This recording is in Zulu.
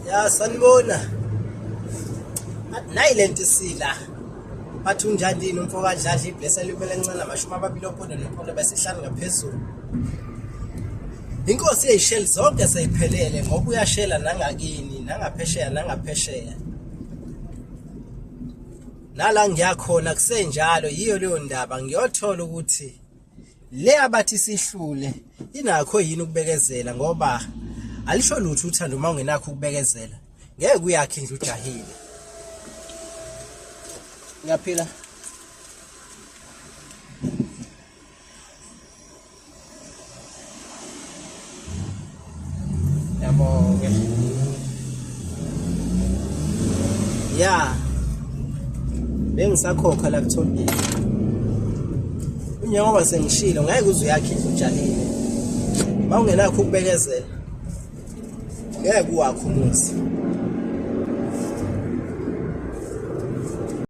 Ya sanibona. Nayi lento isila. Bathi unjandini umfo kadladla ibless elibele encane amashumi amabili ophondo nephondo besihlanu ngaphezulu. Inkosi yeyisheli zonke seyiphelele ngoba uyashela nangakini nangaphesheya nangaphesheya. Nala ngiyakhona kusenjalo yiyo leyo ndaba ngiyothola ukuthi le abathi sihlule inakho yini ukubekezela ngoba alisho lutho uthando uma ungenakho ukubekezela ngeke uyakhe indlu ujahile. Ngiyaphila. Yabonke. Ya. Bengisakhokha la kuthondile. Unyengoba sengishilo ngeke uze uyakhe indlu ujalile. Uma ungenakho ukubekezela ngeke uwakhe umuzi.